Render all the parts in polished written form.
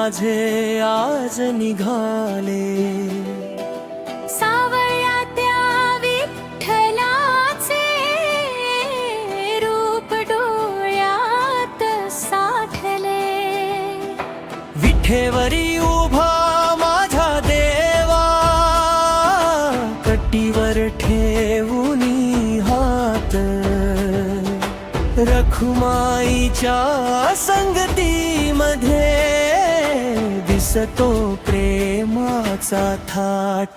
माझे आज निघाले, सावळ्या त्या विठ्ठलाचे रूप डोळ्यात साठले. विठेवरी उभा माझा देवा, कटीवर ठेवूनी हात, रखुमाईच्या संगतीमध्ये दिसतो प्रेमाचा थाट.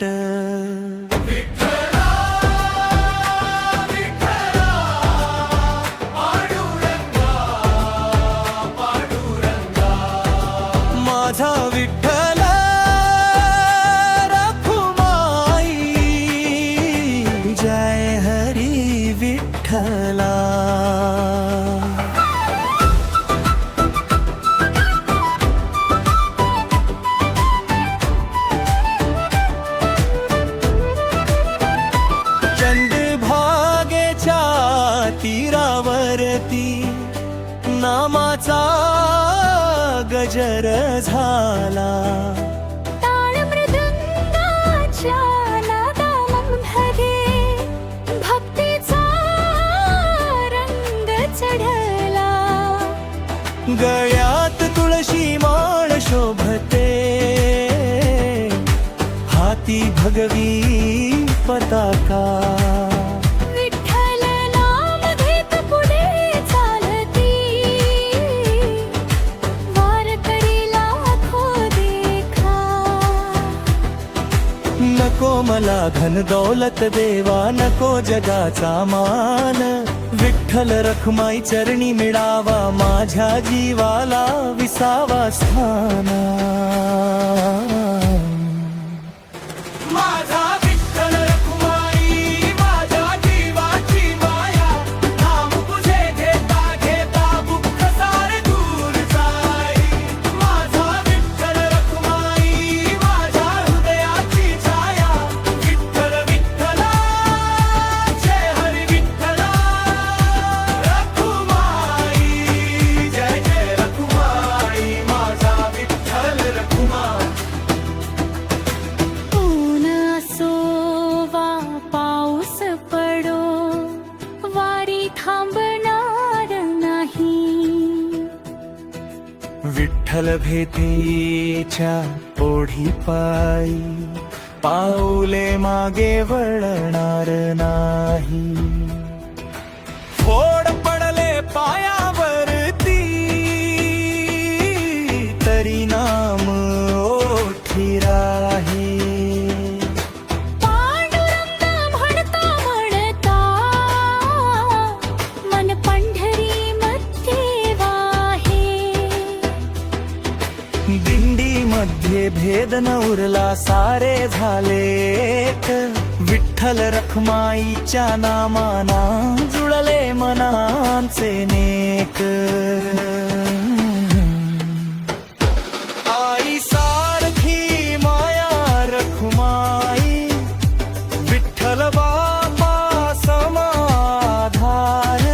माझा विठ्ठल रखुमाई, जय हरी विठ्ठला. चंद्रभागेच्या तीरावरती नामाचा गजर झाला, ताळ मृदंगाच्या नादामध्ये भक्तीचा रंग चढला. गळ्यात तुळशी माळ शोभते, हाती भगवी पताका. विठ्ठल नाम घेत पुढे चालती, वारकरी लाखो देखा. नको मला धन दौलत देवा, नको जगाचा मान, विठ्ठल रखुमाई चरणी मिळावा माझ्या जीवाला विसावा स्थान. माझा विठ्ठल रखुमाई, माझ्या जीवाची माया, नाम तुझे घेता घेता दुःख सारे दूर जाई. माझा विठ्ठल रखुमाई, माझ्या हृदयाची छाया, विठ्ठल विठ्ठला, जय हरी विठ्ठला. रखुमाई, जय जय रखुमाई, माझा विठ्ठल रखुमाई. ऊन असो वा पाऊस पडो, वारी थांबणार नाही. विठ्ठल भेटीच्या ओढी पायी, पाऊले मागे वळणार नाही. फोड पडले पायावरती, तरी नाम ओठी राही. पांडुरंग म्हणता म्हणता मन पंढरी मध्ये वाहे. दिंडी मध्ये भेद न उरला, सारे झाले एक. विठ्ठल रखुमाईच्या नामाना जुळले मनांचे नेक. आई सारखी माया रखुमाई, विठ्ठल बापा समाधान,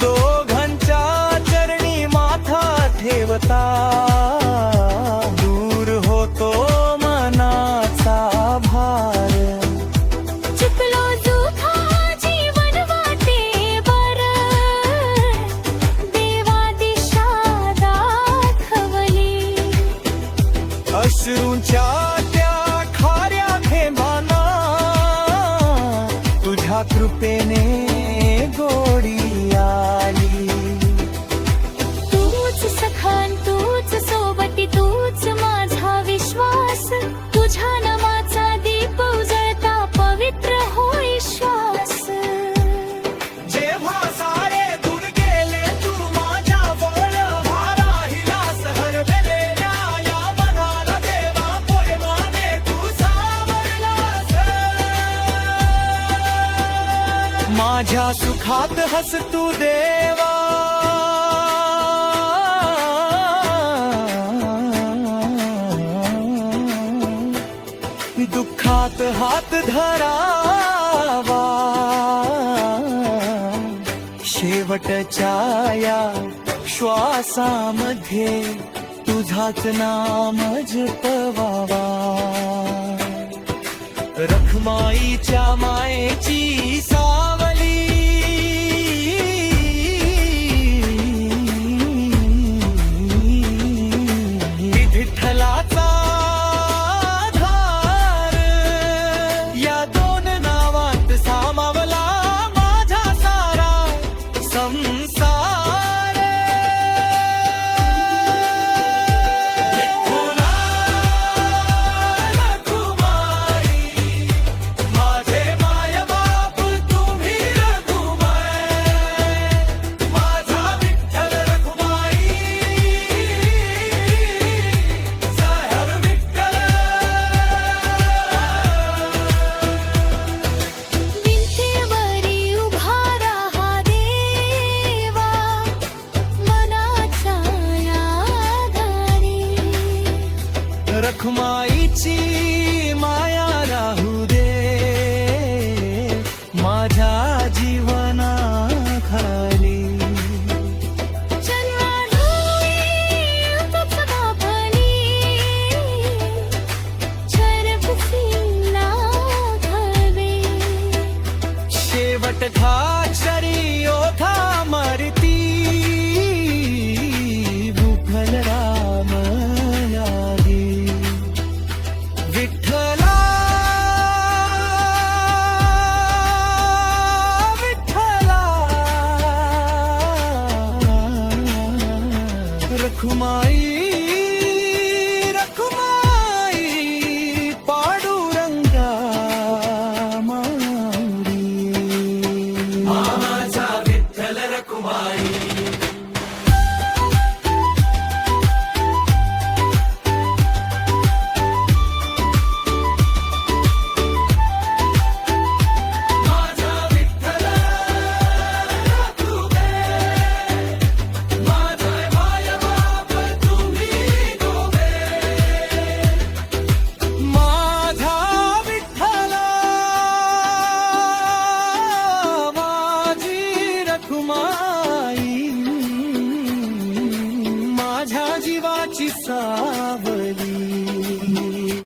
दोघांच्या चरणी माथा ठेवता दूर होतो मनाचा भार. चुकलो जुथा जीवन वाटेवर, देवा दिशा दाखवली. अश्रूंच्या त्या खाऱ्या थेंबांना तुझ्या कृपेने गोडी आली. तूच सखान, तूच सोबती, तूच माझा विश्वास. तुझ्या नामाचा दीप उजळता पवित्र होई श्वास. जेव्हा सारे दूर गेले तू माझ्या बळ राहिलास, हरवलेल्या या मनाला देवा प्रेमाने तू सावरलास. माझ्या सुखात हस तू देवा, दुःखात हात धरावा. शेवटच्या या श्वासामध्ये तुझा तुझाच नाम जपवावा रखमाईच्या मायेची सावली विठ्ठलाचा धार या दोन नावात सामावला माझा सारा संसार विठ्ठला रखुमाई माझे मायबाप तुम्ही रखुमाई माझा विठ्ठल रखुमाई साहेब विठ्ठल विंचेवरी उभा राहा देवा मनाच्या या दारी रखमाईची